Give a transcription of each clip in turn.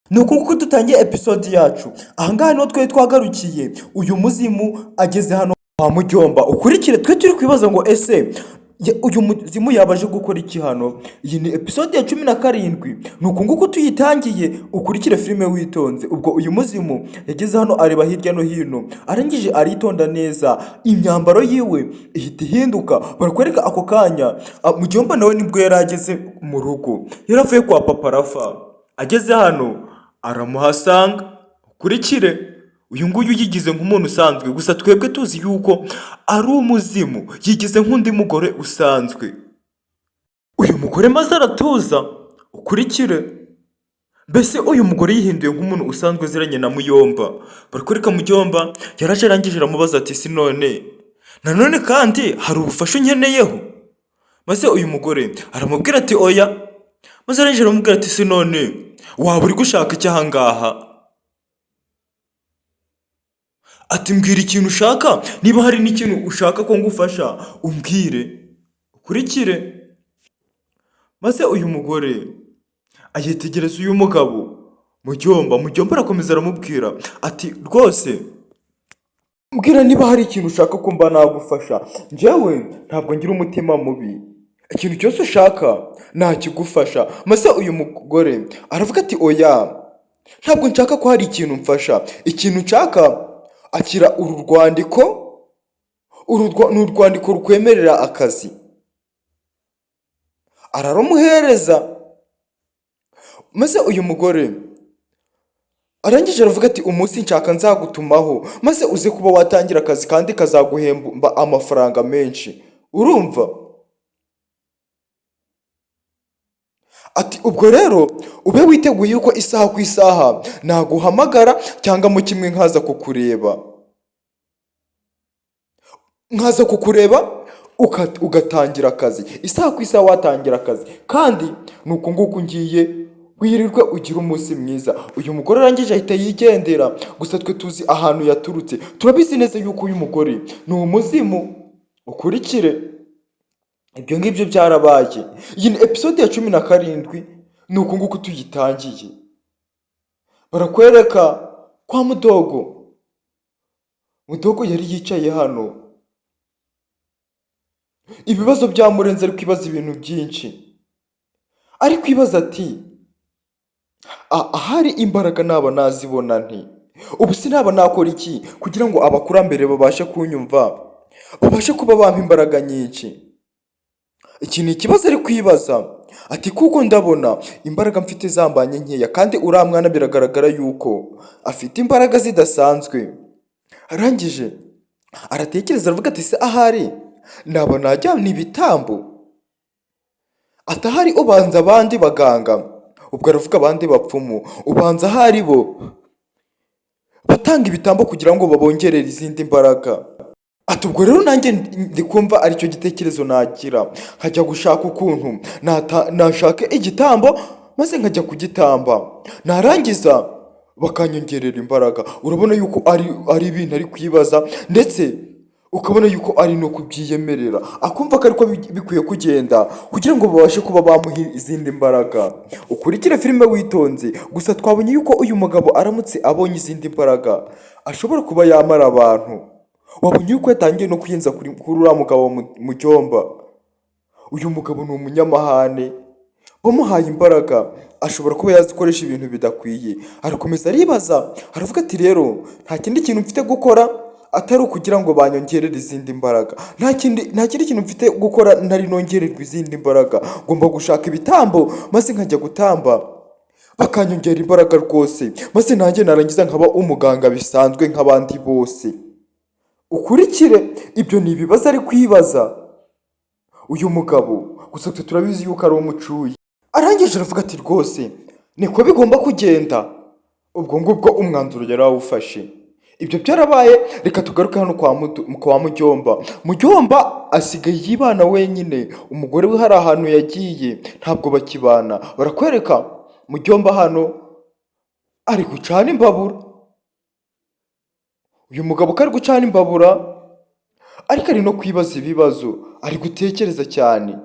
ni uku nguku dutangiye episode yacu. Ahangaha niho twari twagarukiye, uyu muzimu ageze hano kwa Mujyomba. Ukurikire, twe turi kwibaza ngo ese uyu muzimu yabaje gukora iki hano. Iyi ni episode ya 17. Ni uku nguku tuyitangiye, ukurikire filime witonze. Ubwo uyu muzimu yageze hano areba hirya no hino, arangije aritonda neza, imyambaro yiwe ihita ihinduka. Barakwereka ako kanya Mujyomba nawe nibwo yari ageze mu rugo, yari avuye kwa papa Rafa. Ageze hano aramuhasanga. Ukurikire, uyu nguyu yigize nk'umuntu usanzwe, gusa twebwe tuzi yuko ari umuzimu, yigize nk'undi mugore usanzwe. Uyu mugore maze aratuza. Ukurikire, mbese uyu mugore yihinduye nk'umuntu usanzwe aziranye na Muyomba. Barakwereka Mujyomba yaraje arangije aramubaza ati si nanone kandi hari ubufasha unkeneyeho. Maze uyu mugore aramubwira ati oya. Maze arangije aramubwira ati si waba uri gushaka iki ahangaha? Ati mbwira ikintu ushaka, niba hari n'ikintu ushaka ko ngufasha umbwire. Ukurikire, maze uyu mugore ayitegereza uyu mugabo Mujyomba arakomeza aramubwira ati rwose mbwira niba hari ikintu ushaka ko mba nagufasha, njyewe ntabwo ngira umutima mubi, ikintu cyose ushaka nakigufasha. Maze uyu mugore aravuga ati oya, ntabwo nshaka ko hari ikintu mfasha, ikintu nshaka akira uru rwandiko. Ni urwandiko rukwemerera akazi. Ararumuhereza. Maze uyu mugore arangije aravuga ati umunsi nshaka nzagutumaho, maze uze kuba watangira akazi kandi kazaguhemba amafaranga menshi, urumva? Ati ubwo rero ube witeguye yuko isaha ku isaha naguhamagara cyangwa mu kimwe nkaza kukureba ugatangira akazi, isaha ku isaha watangira akazi, kandi ni uku nguku ngiye, wirirwe ugira umunsi mwiza. Uyu mugore arangije ahita yigendera, gusa twe tuzi ahantu yaturutse, turabizi neza yuko uyu mugore ni umuzimu. Ukurikire, ibyo ngibyo byarabaye. Iyi ni episode ya 17, ni uku nguku tuyitangiye. Barakwereka kwa Mudogo yari yicaye hano, ibibazo byamurenze, ari kwibaza ibintu byinshi. Ari kwibaza ati ahari imbaraga naba nazibona nti, ubu sinaba nakora iki kugira ngo abakurambere babashe kunyumva, babashe kuba bampa imbaraga nyinshi. Iki ni ikibazo ari kwibaza. Ati kuko ndabona imbaraga mfite zambanye nkeya, kandi uriya mwana biragaragara yuko afite imbaraga zidasanzwe. Arangije aratekereza aravuga ati se ahari naba najyana ibitambo, atahari ubanza abandi baganga, ubwo aravuga abandi bapfumu, ubanza ahari bo batanga ibitambo kugira ngo babongerere izindi mbaraga. Ati ubwo rero nanjye ndi kumva aricyo gitekerezo nagira, nkajya gushaka ukuntu nashaka igitambo maze nkajya kugitamba, narangiza bakanyongerera imbaraga. Urabona yuko ari ibintu ari kwibaza, ndetse ukabona yuko ari no kubyiyemerera, akumva ko ariko bikwiye kugenda kugira ngo babashe kuba bamuha izindi mbaraga. Ukurikire filime witonze. Gusa twabonye yuko uyu mugabo aramutse abonye izindi mbaraga ashobora kuba yamara abantu. Wabonye yuko yatangiye no kwiyenza kuri uriya mugabo Mujyomba. Uyu mugabo ni umunyamahane, bamuhaye imbaraga ashobora kuba yazikoresha ibintu bidakwiye. Arakomeza aribaza, aravuga ati rero nta kindi kintu mfite gukora atari ukugira ngo banyongerere izindi mbaraga. Nta kindi kintu mfite gukora ntari nongererwa izindi mbaraga. Ngomba gushaka ibitambo maze nkajya gutamba bakanyongera imbaraga rwose, maze nanjye narangiza nkaba umuganga bisanzwe nk'abandi bose. Ukurikire, ibyo ni ibibazo ari kwibaza uyu mugabo, gusa turabizi yuko ari umucuyi. Arangije aravuga ati rwose niko bigomba kugenda. Ubwo ngubwo umwanzuro yari awufashe. Ibyo byarabaye. Reka tugaruke hano kwa Mujyomba asigaye yibana wenyine, umugore we hari ahantu yagiye, ntabwo bakibana. Barakwereka Mujyomba hano ari gucana imbabura. Uyu mugabo ko ari gucana imbabura, ariko ari no kwibaza ibibazo, ari gutekereza cyane.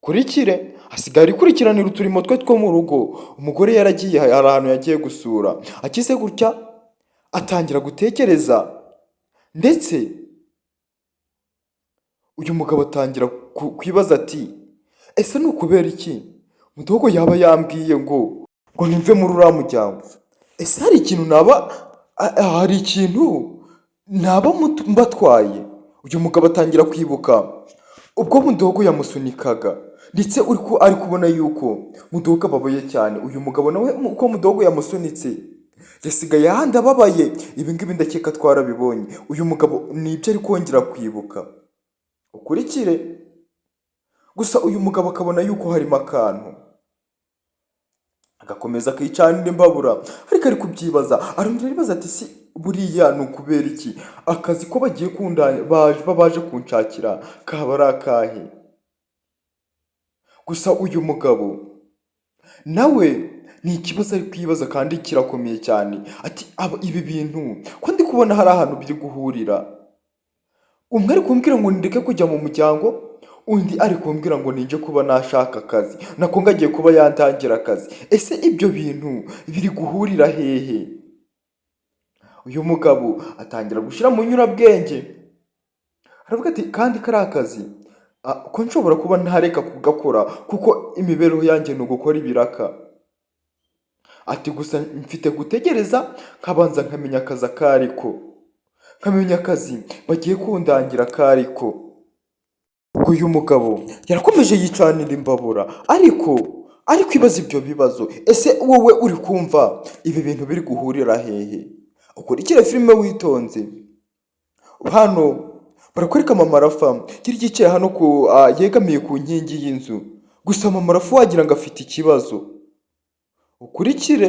kurikire asigaye ikurikiranira uturimo twe two mu rugo. Umugore yaragiye hari ahantu yagiye gusura, akize gutya atangira gutekereza, ndetse uyu mugabo atangira kwibaza ati ese ni ukubera iki mudogo yaba yambwiye ngo nimve muri uriya muryango? Ese hari ikintu naba mbatwaye? Uyu mugabo atangira kwibuka ubwo mudogo yamusunikaga, ndetse ari kubona yuko mudogo ababaye cyane. Uyu mugabo nawe uko mudogo yamusunitse yasigaye ahandi ababaye. Ibi ngibi ndakeka twarabibonye. Uyu mugabo nibyo ari kongera kwibuka, ukurikire. Gusa uyu mugabo akabona yuko harimo akantu, agakomeza akicanira imbabura, ariko ari kubyibaza. Arongera aribaza ati si buriya ni ukubera iki akazi ko bagiye baje kunshakira kaba ari akahe? Gusa uyu mugabo nawe ni ikibazo ari kwibaza kandi kirakomeye cyane. Ati ibi bintu ko ndi kubona hari ahantu biri guhurira. Umwe ari kumbwira ngo ndeke kujya mu muryango, undi ari kumbwira ngo ninje kuba nashaka akazi, nako ngagiye kuba yantangira akazi. Ese ibyo bintu biri guhurira hehe? Uyu mugabo atangira gushyira mu nyurabwenge, aravuga ati kandi kari akazi ko nshobora kuba ntareka kugakora, kuko imibereho yanjye ni ugukora ibiraka. Ati gusa mfite gutegereza nkabanza nkamenya akazi akariko, nkamenya akazi bagiye kundangira akariko. Ubwo uyu mugabo yarakomeje yicanira imbabura, ariko ari kwibaza ibyo bibazo. Ese wowe uri kumva ibi bintu biri guhurira hehe? Ukurikire filime witonze. Hano barakwereka mama Rafa kiri gicaye hano yegamiye ku nkingi y'inzu. Gusa mama Rafa wagira ngo afite ikibazo. Ukurikire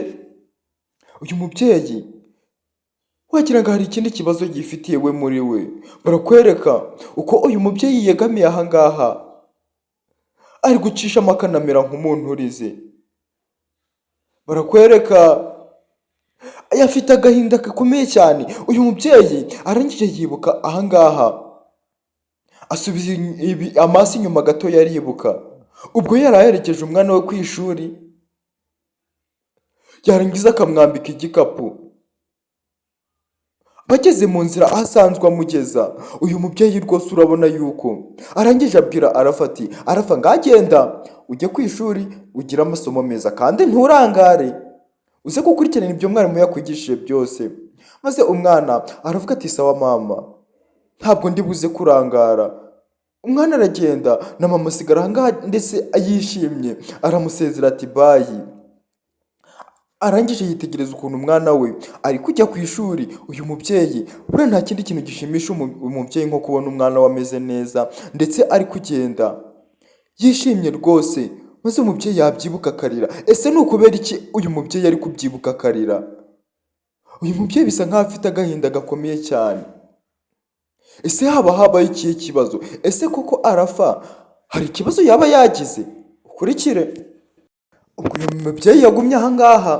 uyu mubyeyi wagira ngo hari ikindi kibazo gifitiye we muri we. Barakwereka uko uyu mubyeyi yegamiye aha ngaha ari gucishamo akanamera nk'umuntu urize. Barakwereka afite agahinda gakomeye cyane. Uyu mubyeyi arangije yibuka aha ngaha, asubiza amaso inyuma gato, yaribuka ubwo yari aherekeje umwana we ku ishuri, yarangiza akamwambika igikapu. Bageze mu nzira aho asanzwe amugeza, uyu mubyeyi rwose urabona yuko arangije abwira Arafa ati Arafa ngagenda ujye ku ishuri ugire amasomo meza kandi nturangare, uze gukurikirana ibyo mwarimu yakwigishije byose. Maze umwana aravuga ati sawa mama, ntabwo ndi buze kurangara. Umwana aragenda na mama asigara aha ngaha ndetse yishimye, aramusezera ati bayi. Arangije yitegereza ukuntu umwana we ari kujya ku ishuri. Uyu mubyeyi buriya nta kindi kintu gishimisha umubyeyi nko kubona umwana we ameze neza ndetse ari kugenda yishimye rwose. Maze umubyeyi yabyibuka akarira. Ese ni ukubera iki uyu mubyeyi ari kubyibuka akarira? Uyu mubyeyi bisa nkaho afite agahinda gakomeye cyane. Ese habaye ikihe kibazo? Ese koko Arafa hari ikibazo yaba yagize? Ukurikire. Ubwo uyu mubyeyi yagumye aha ngaha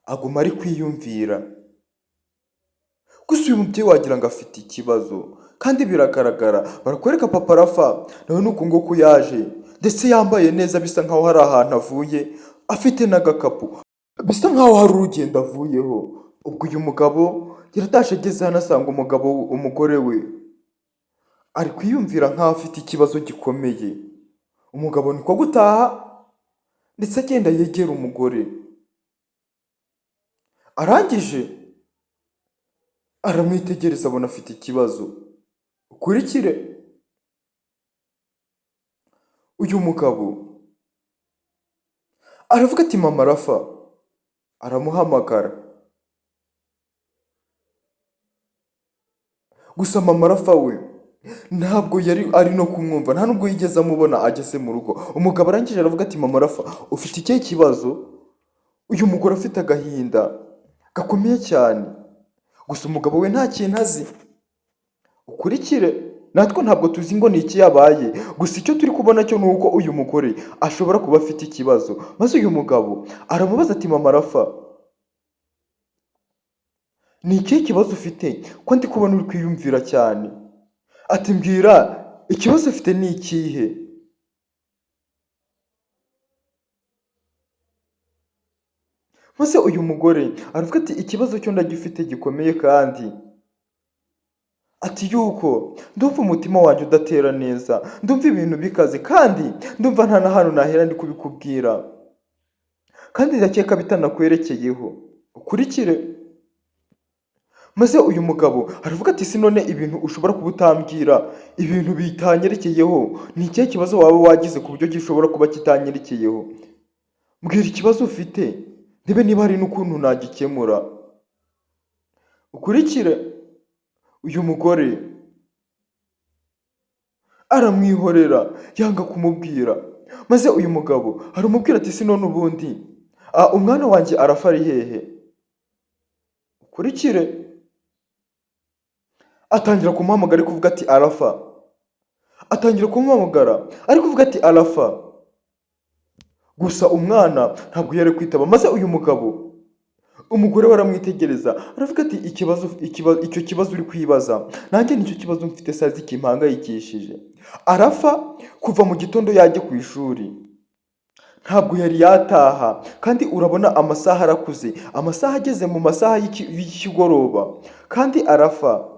aguma ari kwiyumvira. Gusa uyu mubyeyi wagira ngo afite ikibazo kandi biragaragara. Barakwereka papa Rafa nawe nuko nguko yaje, ndetse yambaye neza, bisa nkaho hari ahantu avuye, afite n'agakapu, bisa nkaho hari urugendo avuyeho. Ubwo uyu mugabo yaratashe ageze hano asanga umugore we ari kwiyumvira nkaho afite ikibazo gikomeye. Umugabo niko gutaha ndetse agenda yegera umugore, arangije aramwitegereza abona afite ikibazo. Ukurikire. Uyu mugabo aravuga ati mama Rafa, aramuhamagara. Gusa mama Rafa we ntabwo yari ari no kumwumva, nta nubwo yigeze amubona ageze mu rugo. Umugabo arangije aravuga ati mama Rafa ufite ikihe kibazo? Uyu mugore afite agahinda gakomeye cyane. Gusa umugabo we nta kintu azi. Ukurikire. Natwe ntabwo tuzi ngo ni iki yabaye, gusa icyo turi kubona cyo ni uko uyu mugore ashobora kuba afite ikibazo. Maze uyu mugabo aramubaza ati mama Rafa, ni ikihe kibazo ufite ko ndi kubona uri kwiyumvira cyane? Ati mbwira ikibazo ufite ni ikihe? maze uyu mugore aravuga ati ikibazo cyo ndagifite gikomeye kandi ati yuko ndumva umutima wanjye udatera neza, ndumva ibintu bikaze kandi ndumva nta na hantu nahera ndi kubikubwira kandi ndakeka bitanakwerekeyeho, ukurikire. Maze uyu mugabo aravuga ati ese none ibintu ushobora kuba utambwira, ibintu bitanyerekeyeho, ni ikihe kibazo waba wagize ku buryo gishobora kuba kitanyerekeyeho? Mbwira ikibazo ufite ndebe niba hari n'ukuntu nagikemura, ukurikire. Uyu mugore aramwihorera yanga kumubwira, maze uyu mugabo aramubwira ati ese none ubundi umwana wanjye arafa ari hehe? Ukurikire. Atangira kumuhamagara ari kuvuga ati arafa, atangira kumuhamagara ari kuvuga ati arafa, gusa umwana ntabwo yari kwitaba. Maze uyu mugabo, umugore we aramwitegereza aravuga ati icyo kibazo uri kwibaza nanjye nicyo kibazo mfite sazi kimpangayikishije. Arafa kuva mu gitondo yajya ku ishuri, ntabwo yari yataha kandi urabona amasaha arakuze, amasaha ageze mu masaha y'ikigoroba kandi arafa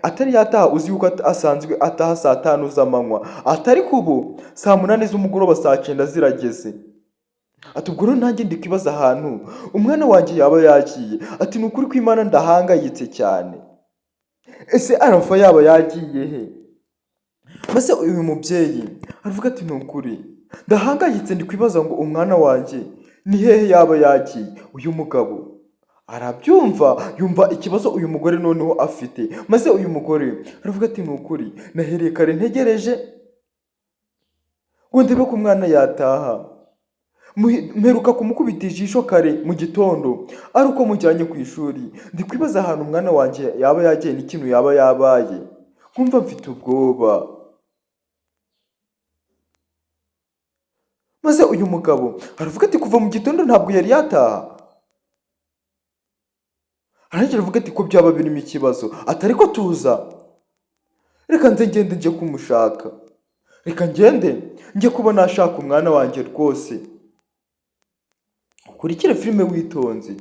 atari yataha. Uzi yuko asanzwe ataha saa 5 z'amanywa, atari kubu saa 8 z'umugoroba, saa 9 zirageze. Ati ubwo rero nanjye ndi kwibaza ahantu umwana wanjye yaba yagiye. Ati ni ukuri kw'Imana ndahangayitse cyane, ese arafa yaba yagiye he? Maze uyu mubyeyi aravuga ati ni ukuri ndahangayitse, ndi kwibaza ngo umwana wanjye ni hehe yaba yagiye. Uyu mugabo arabyumva, yumva ikibazo uyu mugore noneho afite, maze uyu mugore aravuga ati ni ukuri nahereye kare ntegereje ngo ndebe ko umwana yataha, mperuka kumukubita ijisho kare mu gitondo ari uko mujyanye ku ishuri, ndi kwibaza ahantu umwana wanjye yaba yagiye n'ikintu yaba yabaye, nkumva mfite ubwoba. Maze uyu mugabo aravuga ati kuva mu gitondo ntabwo yari yataha. Arangije aravuga ati ko byaba birimo ikibazo, atari ko tuza, reka nze ngende njye kumushaka, reka ngende njye kuba nashaka umwana wanjye rwose. Ukurikire filime witonze.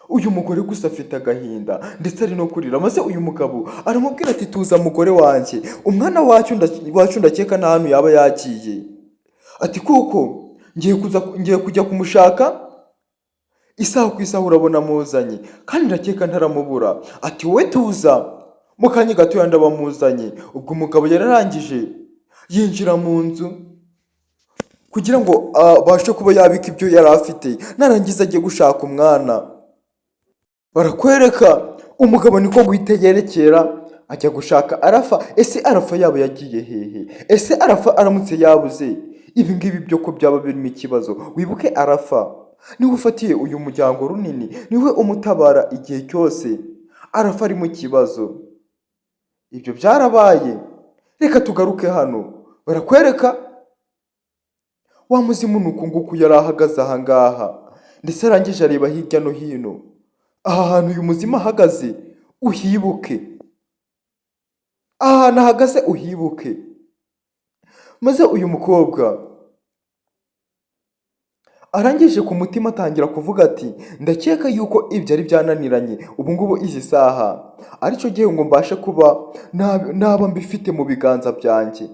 Uyu mugore gusa afite agahinda ndetse ari no kurira, maze uyu mugabo aramubwira ati tuza mugore wanjye, umwana wacu ndakeka nta hantu yaba yagiye. Ati kuko ngiye kujya kumushaka isaha ku isaha urabona muzanye kandi ndakeka ntaramubura. Ati wowe tuza, mu kanya gato ndabamuzanye. Ubwo umugabo yararangije yinjira mu nzu kugira ngo abashe kuba yabika ibyo yari afite, narangiza agiye gushaka umwana. Barakwereka umugabo niko guhita yerekera ajya gushaka arafa. Ese arafa yaba yagiye hehe? Ese arafa aramutse yabuze, ibi ngibi byo ko byaba birimo ikibazo. Wibuke arafa niwe ufatiye uyu muryango runini, niwe umutabara igihe cyose arafa ari mu kibazo. Ibyo byarabaye, reka tugaruke hano. Barakwereka wa muzimu nuko nguko yari ahagaze aha ngaha, ndetse arangije areba hirya no hino. Aha hantu uyu muzimu ahagaze uhibuke, aha hantu ahagaze uhibuke. Maze uyu mukobwa arangije ku mutima atangira kuvuga ati ndakeka yuko ibyo ari byananiranye, ubu ngubu izi saha aricyo gihe ngo mbashe kuba naba mbifite mu biganza byanjye.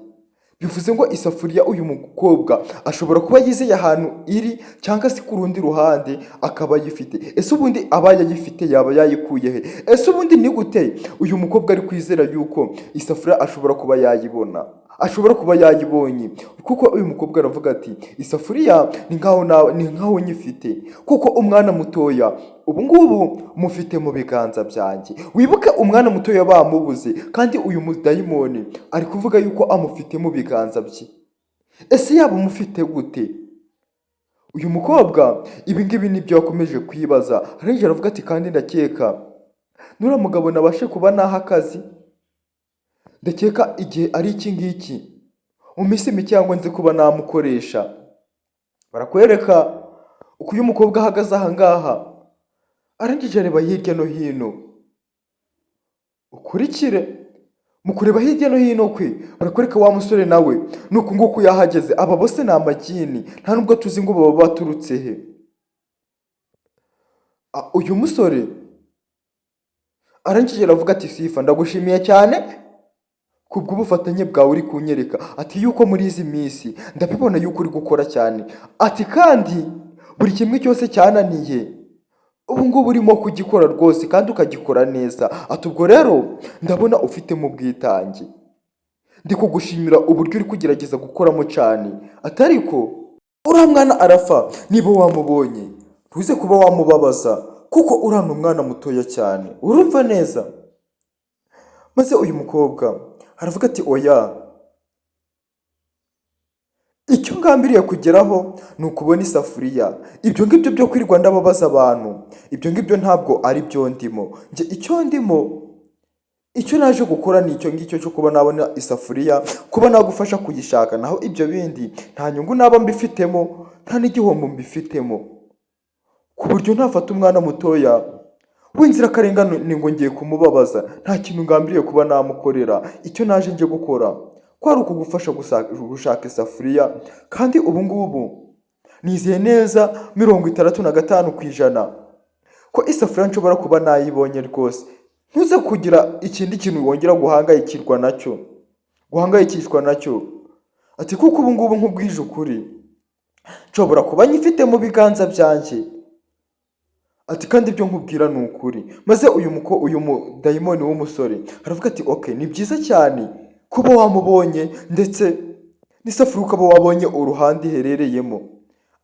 Bivuze ngo isafuriya uyu mukobwa ashobora kuba yizeye ahantu iri cyangwa se ku rundi ruhande akaba ayifite. Ese ubundi abaye ayifite yaba yayikuye he? Ese ubundi ni gute uyu mukobwa ari kwizera yuko isafuriya ashobora kuba yayibona, ashobora kuba yayibonye? Kuko uyu mukobwa aravuga ati isafuriya ni nkaho nyifite, kuko umwana mutoya ubu ngubu mufite mu biganza byanjye. Wibuke umwana mutoya bamubuze kandi uyu mudayimoni ari kuvuga yuko amufite mu biganza bye. Ese yaba umufite gute? Uyu mukobwa ibi ngibi nibyo yakomeje kwibaza. Arangije aravuga ati kandi ndakeka nura mugabo nabashe kuba naha akazi, ndakeka igihe ari iki ngiki mu minsi mike cyangwa nzi kuba namukoresha. Barakwereka uko uyu mukobwa ahagaze aha ngaha, arangije areba hirya no hino. Ukurikire mu kureba hirya no hino kwe, barakwereka wa musore nawe nuko nguko yahageze. Aba bose ni amagini, nta nubwo tuzi ngo baba baturutse he. Uyu musore arangije aravuga ati Sifa ndagushimiye cyane kubw'ubufatanye bwawe uri kunyereka, ati yuko muri izi minsi ndabibona yuko uri gukora cyane, ati kandi buri kimwe cyose cyananiye ubu ngubu urimo kugikora rwose kandi ukagikora neza, ati ubwo rero ndabona ufitemo ubwitange, ndi kugushimira uburyo uri kugerageza gukoramo cyane, ati ariko uriya mwana arafa niba wamubonye ntuze kuba wamubabaza kuko uriya ni umwana mutoya cyane, urumva neza? Maze uyu mukobwa aravuga ati oya, icyo ngambiriye kugeraho ni ukubona isafuriya, ibyo ngibyo byo kwirirwa ndababaza abantu, ibyo ngibyo ntabwo ari byo ndimo, njye icyo ndimo, icyo naje gukora ni icyo ngicyo cyo kuba nabona isafuriya, kuba nagufasha kuyishaka, naho ibyo bindi nta nyungu naba mbifitemo, nta n'igihombo mbifitemo, ku buryo ntafata umwana mutoya w'inzirakarengane ngo ngiye kumubabaza, nta kintu ngambiriye kuba namukorera, icyo naje nje gukora kwari ukugufasha gushaka isafuriya, kandi ubu ngubu nizeye neza 65% ko isafuriya nshobora kuba nayibonye rwose, ntuze kugira ikindi kintu wongera guhangayikishwa nacyo, ati kuko ubu ngubu nkubwije ukuri nshobora kuba nyifite mu biganza byanjye, ati kandi ibyo nkubwira ni ukuri. Maze uyu mudayimoni w'umusore aravuga ati okay, ni byiza cyane kuba wamubonye ndetse n'isafuriya ukaba wabonye uruhande iherereyemo,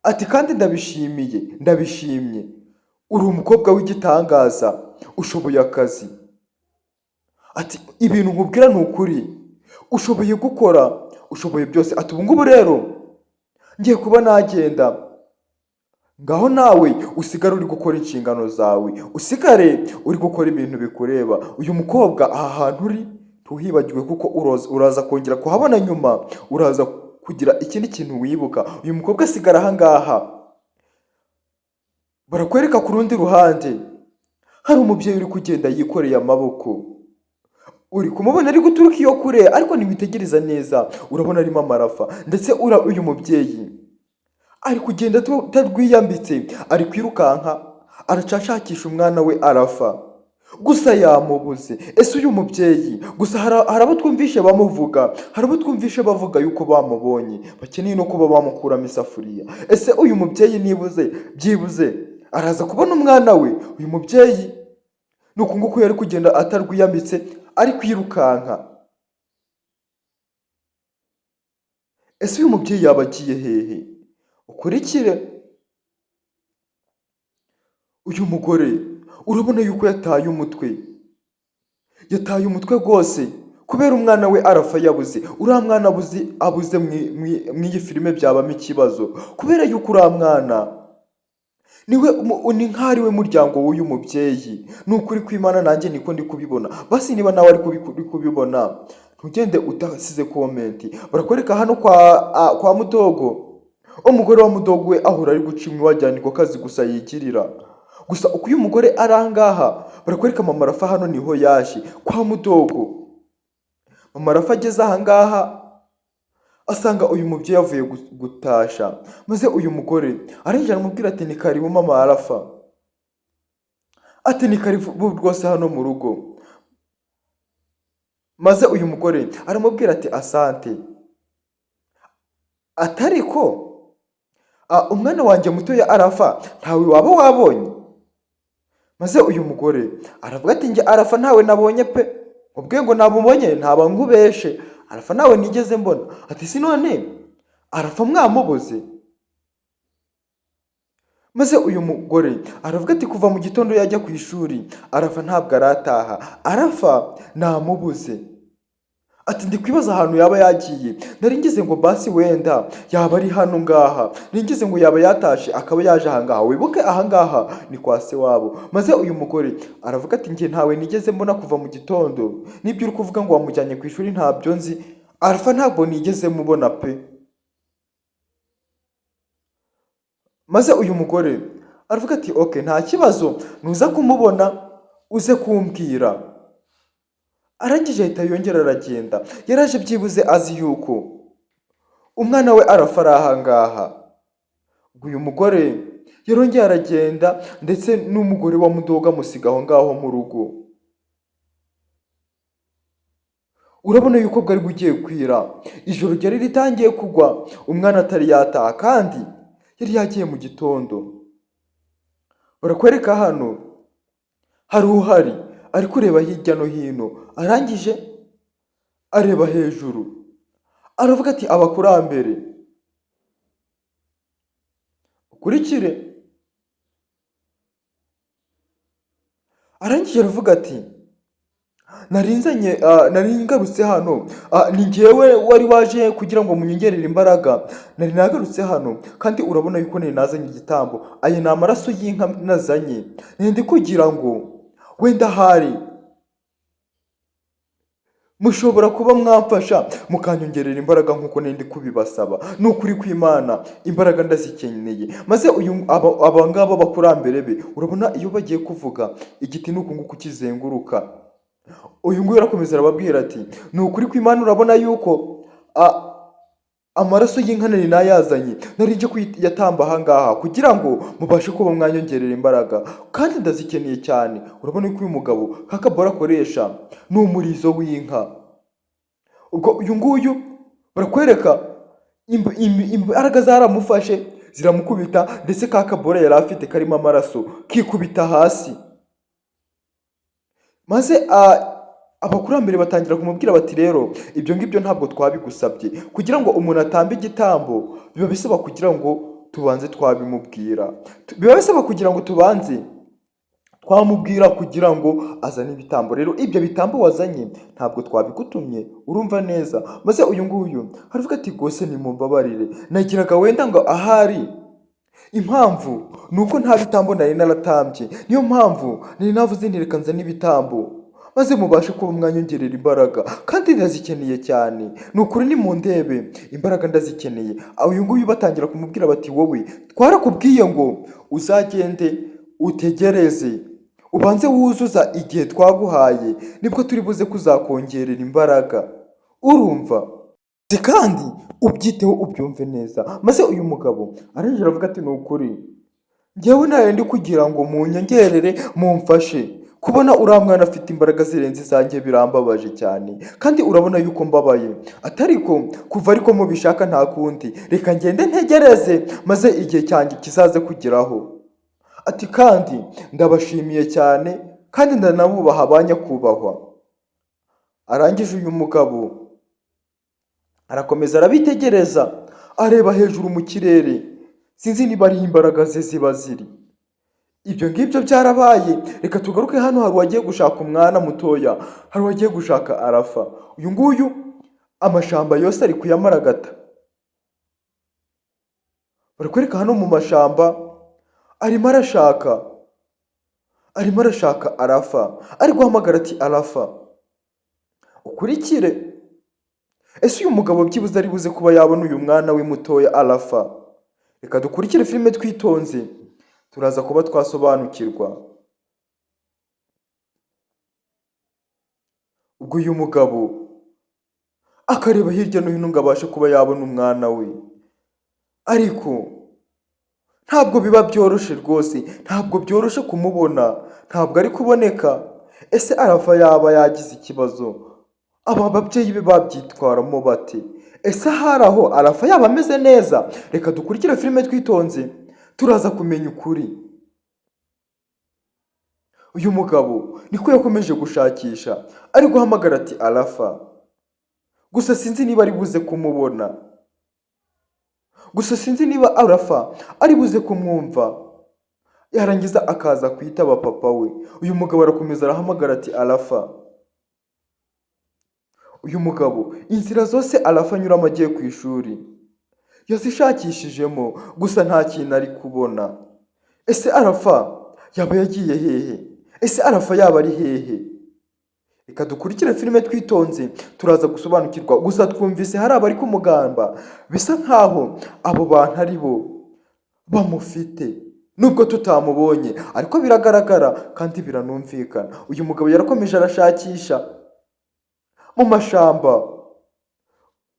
ati kandi ndabishimye, uri umukobwa w'igitangaza, ushoboye akazi, ati ibintu nkubwira ni ukuri, ushoboye gukora, ushoboye byose, ati ubu ngubu rero ngiye kuba nagenda, ngaho nawe usigare uri gukora inshingano zawe, usigare uri gukora ibintu bikureba. Uyu mukobwa aha hantu uri ntuhibagiwe kuko uraza kongera kuhabona nyuma, uraza kugira ikindi kintu wibuka. Uyu mukobwa asigara aha ngaha, barakwereka ku rundi ruhande hari umubyeyi uri kugenda yikoreye amaboko, uri kumubona ari guturuka iyo kure, ariko ntiwitegereza neza urabona arimo amarafa, ndetse uyu mubyeyi ari kugenda atarwiyambitse, ari kwirukanka aracashakisha umwana we arafa, gusa yamubuze. Ese uyu mubyeyi gusa hari abo twumvishe bamuvuga, hari abo twumvishe bavuga yuko bamubonye bakeneye no kuba bamukuramo isafuriya. Ese uyu mubyeyi byibuze araza kubona umwana we? Uyu mubyeyi ni uku nguku yari kugenda atarwiyambitse, ari kwirukanka. Ese uyu mubyeyi yaba agiye hehe? Ukurikire uyu mugore, urabona yuko yataye umutwe rwose kubera umwana we arafa yabuze. Uriya mwana abuze mw'iyi filime byabamo ikibazo, kubera yuko uriya mwana ni nk'ari we muryango w'uyu mubyeyi. Ni ukuri kw'Imana nanjye niko ndi kubibona. Basi niba nawe ari kubibona ntugende udasize komenti. Barakwereka hano kwa Mudogo, umugore wa Mudogo we ahora ari guca inkwi wagira niko kazi gusa yigirira. Gusa uko uyu mugore ari ahangaha barakwereka mama Rafa hano niho yaje kwa Mudogo. Mama Rafa ageze ahangaha asanga uyu mubyeyi yavuye gutasha, maze uyu mugore arinjira aramubwira ati ni karibu mama Rafa, ati ni karibu rwose hano mu rugo. Maze uyu mugore aramubwira ati asante, atariko umwana wanjye mutoya arafa ntawe waba wabonye? Maze uyu mugore aravuga ati njye arafa ntawe nabonye pe, ubwe ngo nabubonye ntaba nkubeshe, arafa nawe nigeze mbona. Ati si none arafa mwamubuze? Maze uyu mugore aravuga ati kuva mu gitondo yajya ku ishuri arafa ntabwo arataha, arafa namubuze. Ati ndi kwibaza ahantu yaba yagiye, nari ngize ngo basi wenda yaba ari hano ngaha, nari ngize ngo yaba yatashe akaba yaje ahangaha. Wibuke ahangaha ni kwa se wabo. Maze uyu mugore aravuga ati njye ntawe nigeze mbona kuva mu gitondo, nibyo uri kuvuga ngo wamujyanye ku ishuri ntabyo nzi, arafa ntabwo nigeze mubona pe. Maze uyu mugore aravuga ati okay, nta kibazo, nuza kumubona uze kumbwira. Arangije ahita yongera aragenda. Yaraje byibuze azi yuko umwana we arafa ari ahangaha. Uyu mugore yarongeye aragenda ndetse n'umugore wa mudoga amusiga aho ngaho mu rugo. Urabona yuko bwari bugiye kwira, ijoro ryari ritangiye kugwa, umwana atari yataha kandi yari yagiye mu gitondo. Barakwereka hano hari uhari ari kureba hirya no hino, arangije areba hejuru aravuga ati abakurambere. Ukurikire, arangije aravuga ati nari ngarutse hano, ni njyewe wari waje kugira ngo munyongerere imbaraga, nari nagarutse hano kandi urabona yuko nari nazanye igitambo, aya ni amaraso y'inka nazanye, ndi kugira ngo wenda hari mushobora kuba mwamfasha mukanyongerera imbaraga nk'uko ndi kubibasaba. Ni ukuri kw'Imana imbaraga ndazikeneye. Maze aba ngaba abakurambere be, urabona iyo bagiye kuvuga igiti ni uku nguku kizenguruka. Uyu nguyu arakomeza arababwira ati ni ukuri kw'Imana urabona yuko amaraso y'inka nari nayazanye, nari nje kuyatamba aha ngaha kugira ngo mubashe kuba mwanyongerera imbaraga kandi ndazikeneye cyane. Urabona yuko uyu mugabo kakabora akoresha ni umurizo w'inka. Ubwo uyu nguyu barakwereka imbaraga zaramufashe ziramukubita, ndetse kakabora yari afite karimo amaraso kikubita hasi. Maze abakurambere batangira kumubwira bati rero ibyo ngibyo ntabwo twabigusabye, kugira ngo umuntu atambe igitambo biba bisaba kugira ngo tubanze twabimubwira, biba bisaba kugira ngo tubanze twamubwira kugira ngo azane ibitambo. Rero ibyo bitambo wazanye ntabwo twabigutumye, urumva neza. Maze uyu nguyu aravuga ati rwose nimumbabarire, nagiraga wenda ngo ahari impamvu ni uko nta bitambo nari naratambye, niyo mpamvu nari navuze nti reka nzane ibitambo maze mubashe kuba mwanyongerera imbaraga kandi ndazikeneye cyane. Ni ukuri nimundebe imbaraga ndazikeneye. Uyu nguyu batangira kumubwira bati wowe twarakubwiye ngo uzagende utegereze ubanze wuzuza igihe twaguhaye, nibwo turi buze kuzakongerera imbaraga, urumva? Kandi ubyiteho ubyumve neza. Maze uyu mugabo arangije aravuga ati ni ukuri njyewe nayo ndi kugira ngo munyongerere mumfashe, kubona uriya mwana afite imbaraga zirenze izanjye birambabaje cyane kandi urabona yuko mbabaye, atariko kuva ariko mubishaka nta kundi, reka ngende ntegereze maze igihe cyanjye kizaze kugeraho. Ati kandi ndabashimiye cyane kandi ndanabubaha banyakubahwa. Arangije uyu mugabo arakomeza arabitegereza, areba hejuru mu kirere, sinzi niba ari imbaraga ze ziba ziri. Ibyo ngibyo byarabaye. Reka tugaruke hano, hari uwagiye gushaka umwana mutoya, hari uwagiye gushaka arafa. Uyu nguyu amashamba yose ari kuyamaragata. Barakwereka hano mu mashamba arimo arashaka arafa, ari guhamagara ati arafa ukurikire. Ese uyu mugabo byibuze ari buze kuba yabona uyu mwana we mutoya arafa? Reka dukurikire filime twitonze, turaza kuba twasobanukirwa. Ubwo uyu mugabo akareba hirya no hino ngo abashe kuba yabona umwana we, ariko ntabwo biba byoroshye rwose, ntabwo byoroshye kumubona, ntabwo ari kuboneka. Ese arafa yaba yagize ikibazo? Aba babyeyi be babyitwaramo bate? Ese ahari aho arafa yaba ameze neza? Reka dukurikire filime twitonze, turaza kumenya ukuri. Uyu mugabo niko yakomeje gushakisha, ari guhamagara ati arafa, gusa sinzi niba ari buze kumubona, gusa sinzi niba arafa ari buze kumwumva, yarangiza akaza kwitaba papa we. Uyu mugabo arakomeza arahamagara ati arafa. Uyu mugabo inzira zose arafa anyuramo agiye ku ishuri yazishakishijemo, gusa nta kintu ari kubona. Ese arafa yaba yagiye hehe? Ese arafa yaba ari hehe? Reka dukurikire filime twitonze, turaza gusobanukirwa. Gusa twumvise hari abari kumugamba, bisa nkaho abo bantu ari bo bamufite, nubwo tutamubonye ariko biragaragara kandi biranumvikana. Uyu mugabo yarakomeje arashakisha mu mashamba.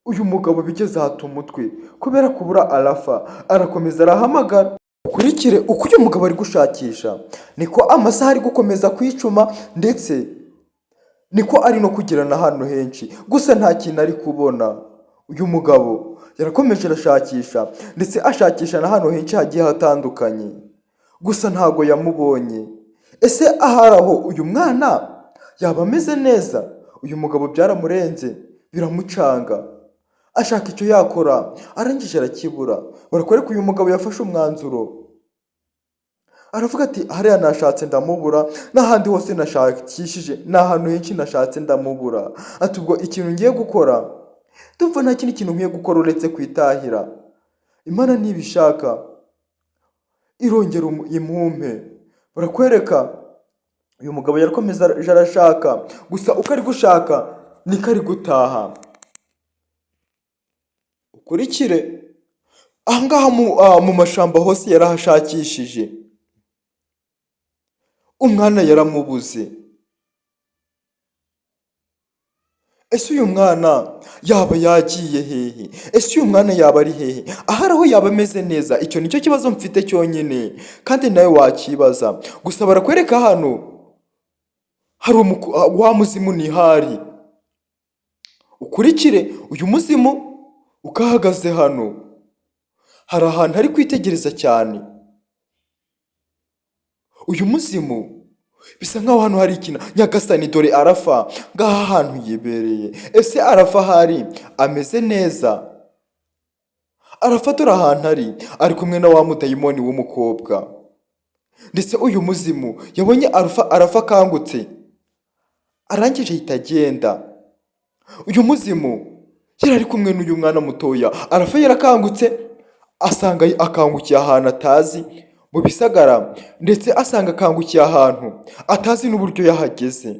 Uyu mugabo bigeze ahata umutwe kubera kubura arafa, arakomeza arahamagara. ukurikire uko uyu mugabo ari gushakisha niko amasaha ari gukomeza kwicuma, ndetse niko ari no kugirana hano henshi, gusa nta kintu ari kubona. Uyu mugabo yarakomeje arashakisha ndetse ashakisha na hano henshi hagiye hatandukanye, gusa ntago yamubonye. Ese ahari aho uyu mwana yaba ameze neza? Uyu mugabo byaramurenze biramucanga, ashaka icyo yakora arangije arakibura. Barakwereka uyu mugabo yafashe umwanzuro, aravuga ati hariya nashatse ndamubura, n'ahandi hose nashakishije, n'ahantu henshi nashatse ndamubura. Ati ubwo ikintu ngiye gukora, ndumva nta kindi kintu nkwiye gukora uretse kwitahira. Imana nibishaka irongera imumpe. Barakwereka uyu mugabo yarakomeza arashaka, gusa uko ari gushaka niko ari gutaha. Ukurikire ahangaha mu mashamba hose yarahashakishije, umwana yaramubuze. Ese uyu mwana yaba yagiye hehe? Ese uyu mwana yaba ari hehe? Ahari aho yaba ameze neza, icyo nicyo kibazo mfite cyonyine, kandi nawe wakibaza. Gusa barakwereka hano hari wa muzimu ntihari. Ukurikire uyu muzimu ukahagaze hano, hari ahantu hari kwitegereza cyane. Uyu muzimu bisa nkaho hano hari ikintu. Nyagasani dore Arafa ngaha hantu yibereye. Ese Arafa ahari ameze neza? Arafa dore ahantu ari kumwe na wa mudayimoni w'umukobwa, ndetse uyu muzimu yabonye Arafa akangutse, arangije ahita agenda. Uyu muzimu yari ari kumwe n'uyu mwana mutoya. Arafa yarakangutse asanga akangukiye ahantu atazi mu bisagara, ndetse asanga akangukiye ahantu atazi n'uburyo yahageze.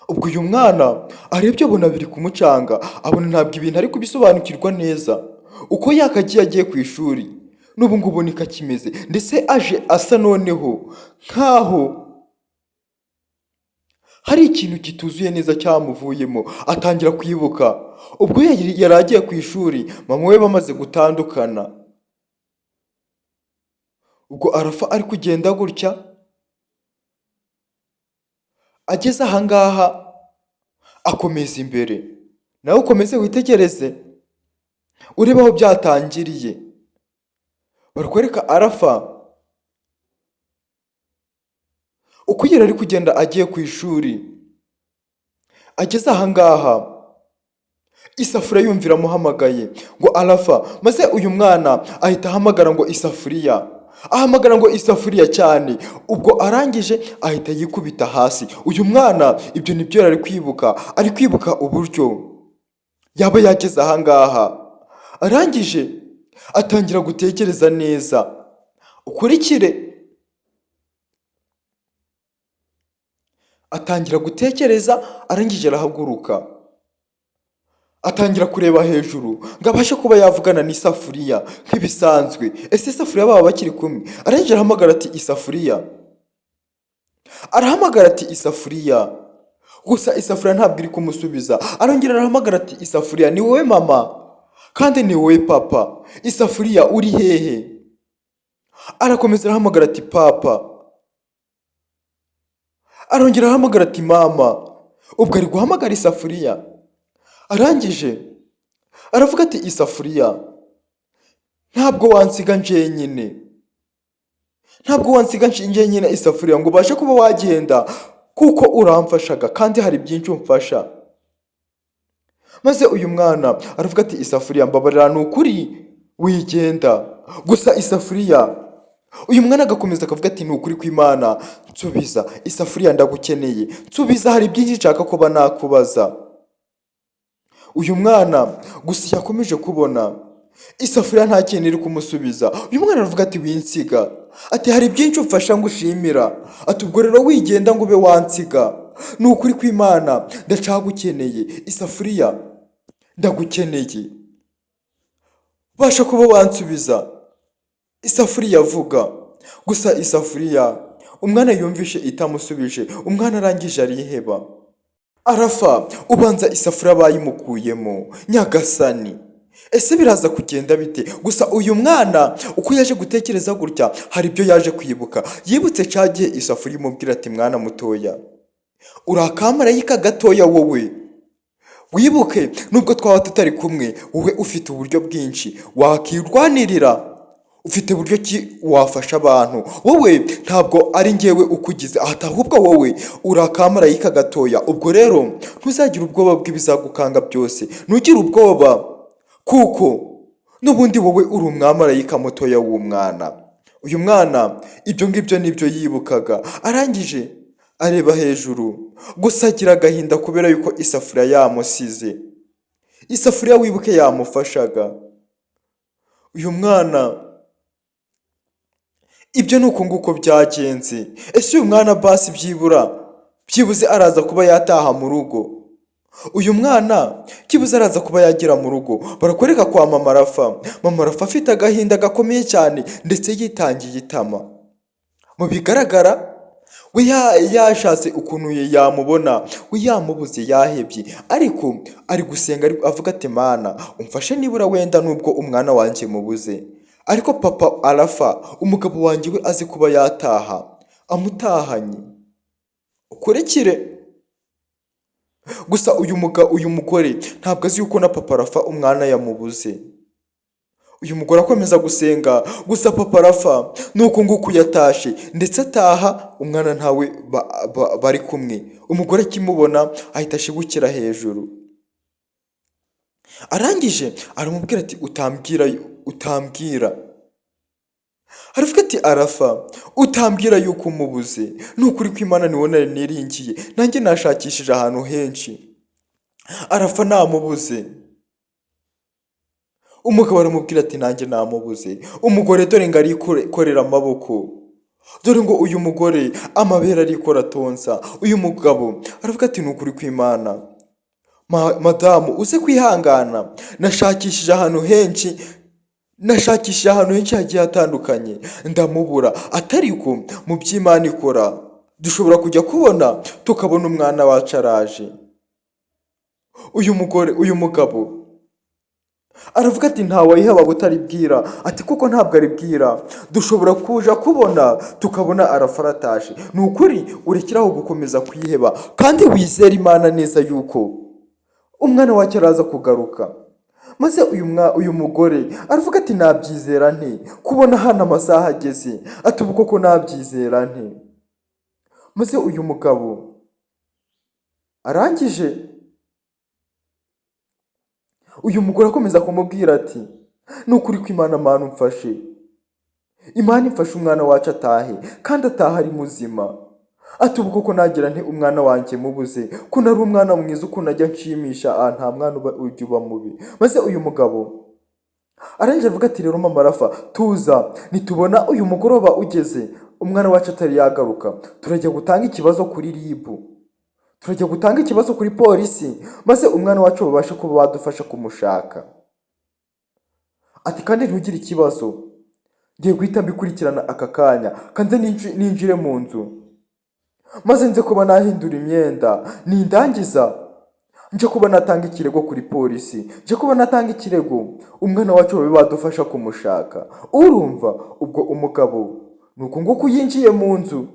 Ubwo uyu mwana arebye abona biri kumucanga, abona ntabwo ibintu ari kubisobanukirwa neza. Uko yakagiye agiye ku ishuri n'ubu ngubu niko akimeze, ndetse aje asa noneho nkaho hari ikintu kituzuye neza cyamuvuyemo. Atangira kwibuka ubwo yari agiye ku ishuri mama we bamaze gutandukana. Ubwo Arafa ari kugenda gutya, ageze ahangaha akomeza imbere. Nawe ukomeze witegereze urebe aho byatangiriye. Barakwereka Arafa uko yari ari kugenda agiye ku ishuri. Ageze ahangaha isafuriya yumvira amuhamagaye ngo Arafa, maze uyu mwana ahita ahamagara ngo isafuriya, ahamagara ngo isafuriya cyane. Ubwo arangije ahita yikubita hasi. Uyu mwana ibyo nibyo yari ari kwibuka uburyo yaba yageze ahangaha. Arangije atangira gutekereza neza. Ukurikire atangira gutekereza, arangije arahaguruka atangira kureba hejuru ngo abashe kuba yavugana n'isafuriya nk'ibisanzwe. Ese isafuriya baba bakiri kumwe? Arangije arahamagara ati isafuriya, arahamagara ati isafuriya, gusa isafuriya ntabwo iri kumusubiza. Arongera arahamagara ati isafuriya, ni wowe mama kandi ni wowe papa, isafuriya uri hehe? Arakomeza arahamagara ati papa, arongera arahamagara ati mama. Ubwo ari guhamagara isafuriya, arangije aravuga ati isafuriya, ntabwo wansiga njyenyine, ntabwo wansiga njyenyine isafuriya ngo ubashe kuba wagenda, kuko uramfashaga kandi hari byinshi umfasha. Maze uyu mwana aravuga ati isafuriya mbabarira, ni ukuri wigenda. Gusa isafuriya, uyu mwana agakomeza akavuga ati ni ukuri kw'Imana nsubiza, isafuriya ndagukeneye, nsubiza, hari byinshi nshaka kuba nakubaza. Uyu mwana gusa yakomeje kubona isafuriya nta kintu iri kumusubiza. Uyu mwana aravuga ati winsiga, ati hari byinshi umfasha ngushimira, ati ubwo rero wigenda ngo ube wansiga, ni ukuri kw'Imana ndacagukeneye, isafuriya ndagukeneye, basha kuba wansubiza, isafuriya avuga. Gusa isafuriya umwana yumvishe itamusubije, umwana arangije ariheba. Arafa ubanza isafuriya bayimukuyemo. Nyagasani, ese biraza kugenda bite? Gusa uyu mwana uko yaje gutekereza gutya hari ibyo yaje kwibuka. Yibutse cya gihe isafuriya imubwira ati mwana mutoya, uri akamarayika gatoya wowe, wibuke nubwo twaba tutari kumwe, wowe ufite uburyo bwinshi wakirwanirira, ufite buryo ki wafasha abantu, wowe ntabwo ari njyewe ukugize, ahubwo wowe uri akamarayika gatoya. Ubwo rero ntuzagire ubwoba bw'ibizagukanga byose, ntugire ubwoba kuko n'ubundi wowe uri umwamarayika mutoya w'umwana. Uyu mwana ibyo ngibyo nibyo yibukaga, arangije areba hejuru, gusa agira agahinda kubera yuko isafuriya yamusize. Isafuriya wibuke yamufashaga. Uyu mwana ibyo ni uko nguko byagenze. Ese uyu mwana basi byibuze araza kuba yataha mu rugo? Uyu mwana byibuze araza kuba yagera mu rugo, barakwereka kwa mama Rafa. Mama Rafa afite agahinda gakomeye cyane ndetse yitangiye itama. Mu bigaragara we yashatse ukuntu yamubona, we yamubuze, yahebye, ariko ari gusenga avuga ati mana umfashe nibura wenda nubwo umwana wanjye mubuze, ariko papa Arafa umugabo wanjye we azi kuba yataha, amutahanye ukurikire. Gusa uyu mugore ntabwo azi yuko na papa Arafa umwana yamubuze. Uyu mugore akomeza gusenga, gusa papa Arafa nuko nguko yatashe, ndetse ataha umwana ntawe bari kumwe. Umugore akimubona ahita ashigukira hejuru, arangije aramubwira ati utambwira. Aravuga ati Arafa utambwira yuko umubuze, nukuri ko Imana niwo nari niringiye, nanjye nashakishije ahantu henshi, Arafa namubuze. Umugabo aramubwira ati nanjye namubuze. Umugore dore ngo arikorera amaboko, dore ngo uyu mugore amabere arikora atonsa. Uyu mugabo aravuga ati nukuri ko Imana, madamu uze kwihangana, nashakishije ahantu henshi hagiye hatandukanye ndamubura, atariko mu by'Imana ikora dushobora kujya kubona tukabona umwana wacu araje. Uyu mugabo aravuga ati ntawayihaba butaribwira, ati kuko ntabwo aribwira, dushobora kuja kubona tukabona Arafa arataje. Ni ukuri urekeraho gukomeza kwiheba kandi wizera Imana neza yuko umwana wacu araza kugaruka. Maze uyu mugore aravuga ati nabyizera nte kubona hano amasaha ageze, ati ubu koko nabyizera nte? Maze uyu mugabo arangije, uyu mugore akomeza kumubwira ati nukuri ko Imana mana umfashe, Imana imfashe umwana wacu atahe kandi ataha ari muzima. Ati ubu koko nagira nte umwana wanjye mubuze, ko nari umwana mwiza ukuntu ajya nshimisha, nta mwana ujya uba mubi. Maze uyu mugabo arangije avuga ati rero mama Rafa tuza, nitubona uyu mugoroba ugeze umwana wacu atari yagaruka, turajya gutanga ikibazo kuri RIB, turajya gutanga ikibazo kuri polisi, maze umwana wacu babashe kuba badufasha kumushaka. Ati kandi ntugire ikibazo, ngiye guhita mbikurikirana aka kanya, kanze ninjire mu nzu, maze nze kuba nahindura imyenda, nindangiza nje kuba natanga ikirego kuri polisi, nje kuba natanga ikirego umwana wacu babe badufasha kumushaka. Urumva? Ubwo umugabo nuko nguko yinjiye mu nzu,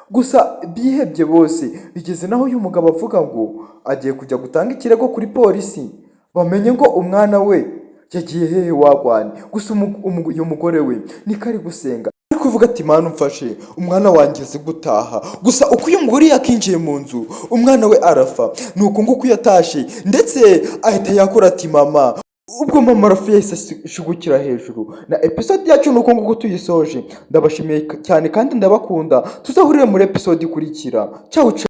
gusa bihebye bose. Bigeze naho uyu mugabo avuga ngo agiye kujya gutanga ikirego kuri polisi, bamenye ngo umwana we yagiye hehe wagwane. Gusa uyu mugore we niko ari gusenga, ari kuvuga ati Mana umfashe umwana wanjye azi gutaha. Gusa uko uyu mugore yakinjiye mu nzu umwana we Arafa, nuko nguko yatashe ndetse ahita yakora ati mama. Ubwo mama Rafa yahise ashigukira hejuru. Na episode yacu nuko nguko tuyisoje. Ndabashimiye cyane kandi ndabakunda, tuzahurire muri episode ikurikira. Ciao ciao.